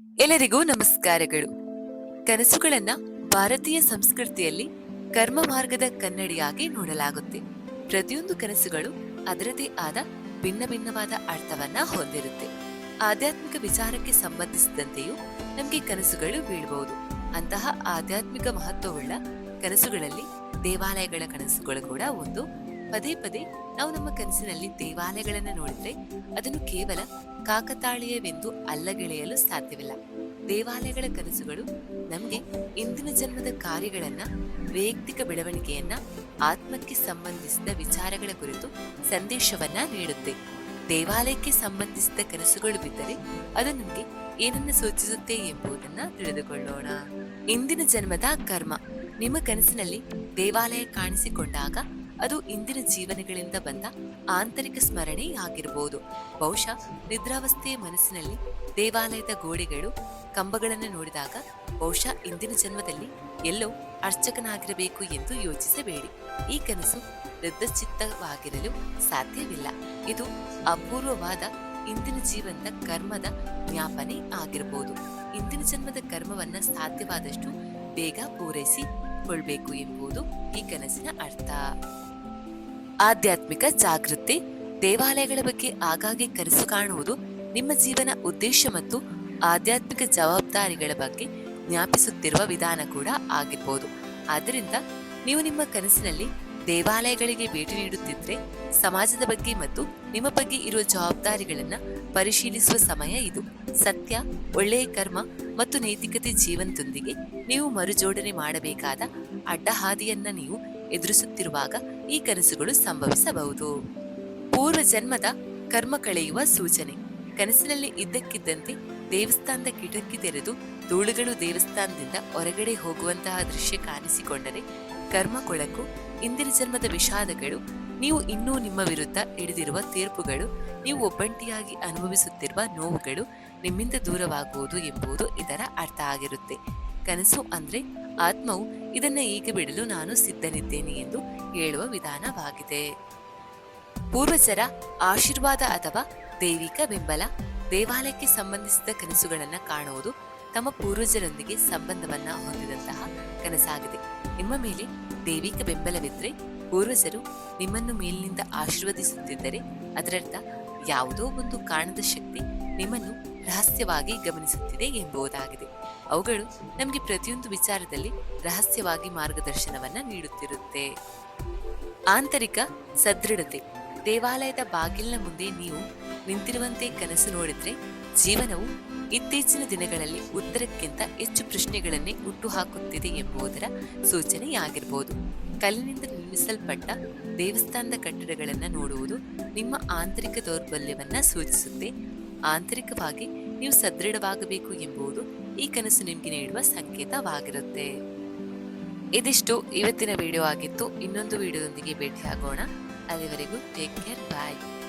ಎಲ್ಲರಿಗೂ ನಮಸ್ಕಾರಗಳು. ಕನಸುಗಳನ್ನ ಭಾರತೀಯ ಸಂಸ್ಕೃತಿಯಲ್ಲಿ ಕರ್ಮ ಮಾರ್ಗದ ಕನ್ನಡಿಯಾಗಿ ನೋಡಲಾಗುತ್ತೆ. ಪ್ರತಿಯೊಂದು ಕನಸುಗಳು ಅದರದೇ ಆದ ಭಿನ್ನ ಭಿನ್ನವಾದ ಅರ್ಥವನ್ನ ಹೊಂದಿರುತ್ತೆ. ಆಧ್ಯಾತ್ಮಿಕ ವಿಚಾರಕ್ಕೆ ಸಂಬಂಧಿಸಿದಂತೆಯೂ ನಮಗೆ ಕನಸುಗಳು ಬೀಳಬಹುದು. ಅಂತಹ ಆಧ್ಯಾತ್ಮಿಕ ಮಹತ್ವವುಳ್ಳ ಕನಸುಗಳಲ್ಲಿ ದೇವಾಲಯಗಳ ಕನಸುಗಳು ಕೂಡ ಒಂದು. ಪದೇ ಪದೇ ನಾವು ನಮ್ಮ ಕನಸಿನಲ್ಲಿ ದೇವಾಲಯಗಳನ್ನ ನೋಡಿದ್ರೆ ಅದನ್ನು ಕೇವಲ ಕಾಕತಾಳೀಯವೆಂದು ಅಲ್ಲಗೆಳೆಯಲು ಸಾಧ್ಯವಿಲ್ಲ. ದೇವಾಲಯಗಳ ಕನಸುಗಳು ನಮಗೆ ಇಂದಿನ ಜನ್ಮದ ಕಾರ್ಯಗಳನ್ನ, ವೈಯಕ್ತಿಕ ಬೆಳವಣಿಗೆಯನ್ನ, ಆತ್ಮಕ್ಕೆ ಸಂಬಂಧಿಸಿದ ವಿಚಾರಗಳ ಕುರಿತು ಸಂದೇಶವನ್ನ ನೀಡುತ್ತೆ. ದೇವಾಲಯಕ್ಕೆ ಸಂಬಂಧಿಸಿದ ಕನಸುಗಳು ಬಿದ್ದರೆ ಅದು ನಮಗೆ ಏನನ್ನ ಸೂಚಿಸುತ್ತೆ ಎಂಬುದನ್ನ ತಿಳಿದುಕೊಳ್ಳೋಣ. ಇಂದಿನ ಜನ್ಮದ ಕರ್ಮ. ನಿಮ್ಮ ಕನಸಿನಲ್ಲಿ ದೇವಾಲಯ ಕಾಣಿಸಿಕೊಂಡಾಗ ಅದು ಇಂದಿನ ಜೀವನಗಳಿಂದ ಬಂದ ಆಂತರಿಕ ಸ್ಮರಣೆ ಆಗಿರಬಹುದು. ಬಹುಶಃ ನಿದ್ರಾವಸ್ಥೆಯ ಮನಸ್ಸಿನಲ್ಲಿ ದೇವಾಲಯದ ಗೋಡೆಗಳು, ಕಂಬಗಳನ್ನು ನೋಡಿದಾಗ ಬಹುಶಃ ಇಂದಿನ ಜನ್ಮದಲ್ಲಿ ಎಲ್ಲೋ ಅರ್ಚಕನಾಗಿರಬೇಕು ಎಂದು ಯೋಚಿಸಬೇಡಿ. ಈ ಕನಸು ವೃದ್ಧಚಿತ್ತವಾಗಿರಲು ಸಾಧ್ಯವಿಲ್ಲ. ಇದು ಅಪೂರ್ವವಾದ ಇಂದಿನ ಜೀವನದ ಕರ್ಮದ ಜ್ಞಾಪನೆ ಆಗಿರಬಹುದು. ಇಂದಿನ ಜನ್ಮದ ಕರ್ಮವನ್ನ ಸಾಧ್ಯವಾದಷ್ಟು ಬೇಗ ಪೂರೈಸಿಕೊಳ್ಬೇಕು ಎಂಬುದು ಈ ಕನಸಿನ ಅರ್ಥ. ಆಧ್ಯಾತ್ಮಿಕ ಜಾಗೃತಿ. ದೇವಾಲಯಗಳ ಬಗ್ಗೆ ಆಗಾಗ್ಗೆ ಕನಸು ಕಾಣುವುದು ನಿಮ್ಮ ಜೀವನ ಉದ್ದೇಶ ಮತ್ತು ಆಧ್ಯಾತ್ಮಿಕ ಜವಾಬ್ದಾರಿಗಳ ಬಗ್ಗೆ ಜ್ಞಾಪಿಸುತ್ತಿರುವ ವಿಧಾನ ಕೂಡ ಆಗಿರ್ಬೋದು. ಆದ್ದರಿಂದ ನೀವು ನಿಮ್ಮ ಕನಸಿನಲ್ಲಿ ದೇವಾಲಯಗಳಿಗೆ ಭೇಟಿ ನೀಡುತ್ತಿದ್ರೆ ಸಮಾಜದ ಬಗ್ಗೆ ಮತ್ತು ನಿಮ್ಮ ಬಗ್ಗೆ ಇರುವ ಜವಾಬ್ದಾರಿಗಳನ್ನ ಪರಿಶೀಲಿಸುವ ಸಮಯ ಇದು. ಸತ್ಯ, ಒಳ್ಳೆಯ ಕರ್ಮ ಮತ್ತು ನೈತಿಕತೆ ಜೀವನದೊಂದಿಗೆ ನೀವು ಮರುಜೋಡಣೆ ಮಾಡಬೇಕಾದ ಅಡ್ಡಹಾದಿಯನ್ನ ನೀವು ಎದುರಿಸುತ್ತಿರುವಾಗ ಈ ಕನಸುಗಳು ಸಂಭವಿಸಬಹುದು. ಪೂರ್ವ ಜನ್ಮದ ಕರ್ಮ ಕಳೆಯುವ ಸೂಚನೆ. ಕನಸಿನಲ್ಲಿ ಇದ್ದಕ್ಕಿದ್ದಂತೆ ದೇವಸ್ಥಾನದ ಕಿಟಕಿ ತೆರೆದು ಧೂಳುಗಳು ದೇವಸ್ಥಾನದಿಂದ ಹೊರಗಡೆ ಹೋಗುವಂತಹ ದೃಶ್ಯ ಕಾಣಿಸಿಕೊಂಡರೆ ಕರ್ಮ ಕೊಳಕು, ಇಂದಿನ ಜನ್ಮದ ವಿಷಾದಗಳು, ನೀವು ಇನ್ನೂ ನಿಮ್ಮ ವಿರುದ್ಧ ಹಿಡಿದಿರುವ ತೀರ್ಪುಗಳು, ನೀವು ಒಬ್ಬಂಟಿಯಾಗಿ ಅನುಭವಿಸುತ್ತಿರುವ ನೋವುಗಳು ನಿಮ್ಮಿಂದ ದೂರವಾಗುವುದು ಎಂಬುದು ಇದರ ಅರ್ಥ ಆಗಿರುತ್ತೆ. ಕನಸು ಅಂದ್ರೆ ಆತ್ಮವು ಇದನ್ನ ಈಗ ಬಿಡಲು ನಾನು ಸಿದ್ಧನಿದ್ದೇನೆ ಎಂದು ಹೇಳುವ ವಿಧಾನವಾಗಿದೆ. ಪೂರ್ವಜರ ಆಶೀರ್ವಾದ ಅಥವಾ ದೈವಿಕ ಬೆಂಬಲ. ದೇವಾಲಯಕ್ಕೆ ಸಂಬಂಧಿಸಿದ ಕನಸುಗಳನ್ನ ಕಾಣುವುದು ತಮ್ಮ ಪೂರ್ವಜರೊಂದಿಗೆ ಸಂಬಂಧವನ್ನ ಹೊಂದಿದಂತಹ ಕನಸಾಗಿದೆ. ನಿಮ್ಮ ಮೇಲೆ ದೈವಿಕ ಬೆಂಬಲವಿದ್ರೆ, ಪೂರ್ವಜರು ನಿಮ್ಮನ್ನು ಮೇಲಿನಿಂದ ಆಶೀರ್ವದಿಸುತ್ತಿದ್ದರೆ ಅದರರ್ಥ ಯಾವುದೋ ಒಂದು ಕಾಣದ ಶಕ್ತಿ ನಿಮ್ಮನ್ನು ರಹಸ್ಯವಾಗಿ ಗಮನಿಸುತ್ತಿದೆ ಎಂಬುದಾಗಿದೆ. ಅವುಗಳು ನಮಗೆ ಪ್ರತಿಯೊಂದು ವಿಚಾರದಲ್ಲಿ ರಹಸ್ಯವಾಗಿ ಮಾರ್ಗದರ್ಶನವನ್ನ ನೀಡುತ್ತಿರುತ್ತೆ. ಆಂತರಿಕ ಸದೃಢತೆ. ದೇವಾಲಯದ ಬಾಗಿಲಿನ ಮುಂದೆ ನೀವು ನಿಂತಿರುವಂತೆ ಕನಸು ನೋಡಿದ್ರೆ ಜೀವನವು ಇತ್ತೀಚಿನ ದಿನಗಳಲ್ಲಿ ಉತ್ತರಕ್ಕಿಂತ ಹೆಚ್ಚು ಪ್ರಶ್ನೆಗಳನ್ನೇ ಹುಟ್ಟುಹಾಕುತ್ತಿದೆ ಎಂಬುದರ ಸೂಚನೆಯಾಗಿರಬಹುದು. ಕಲ್ಲಿನಿಂದ ನಿರ್ಮಿಸಲ್ಪಟ್ಟ ದೇವಸ್ಥಾನದ ಕಟ್ಟಡಗಳನ್ನು ನೋಡುವುದು ನಿಮ್ಮ ಆಂತರಿಕ ದೌರ್ಬಲ್ಯವನ್ನ ಸೂಚಿಸುತ್ತೆ. ಆಂತರಿಕವಾಗಿ ನೀವು ಸದೃಢವಾಗಬೇಕು ಎಂಬುದು ಈ ಕನಸು ನಿಮಗೆ ನೀಡುವ ಸಂಕೇತವಾಗಿರುತ್ತೆ. ಇದಿಷ್ಟು ಇವತ್ತಿನ ವಿಡಿಯೋ ಆಗಿತ್ತು. ಇನ್ನೊಂದು ವಿಡಿಯೋದೊಂದಿಗೆ ಭೇಟಿಯಾಗೋಣ. ಅಲ್ಲಿವರೆಗೂ ಟೇಕ್ ಕೇರ್, ಬಾಯ್.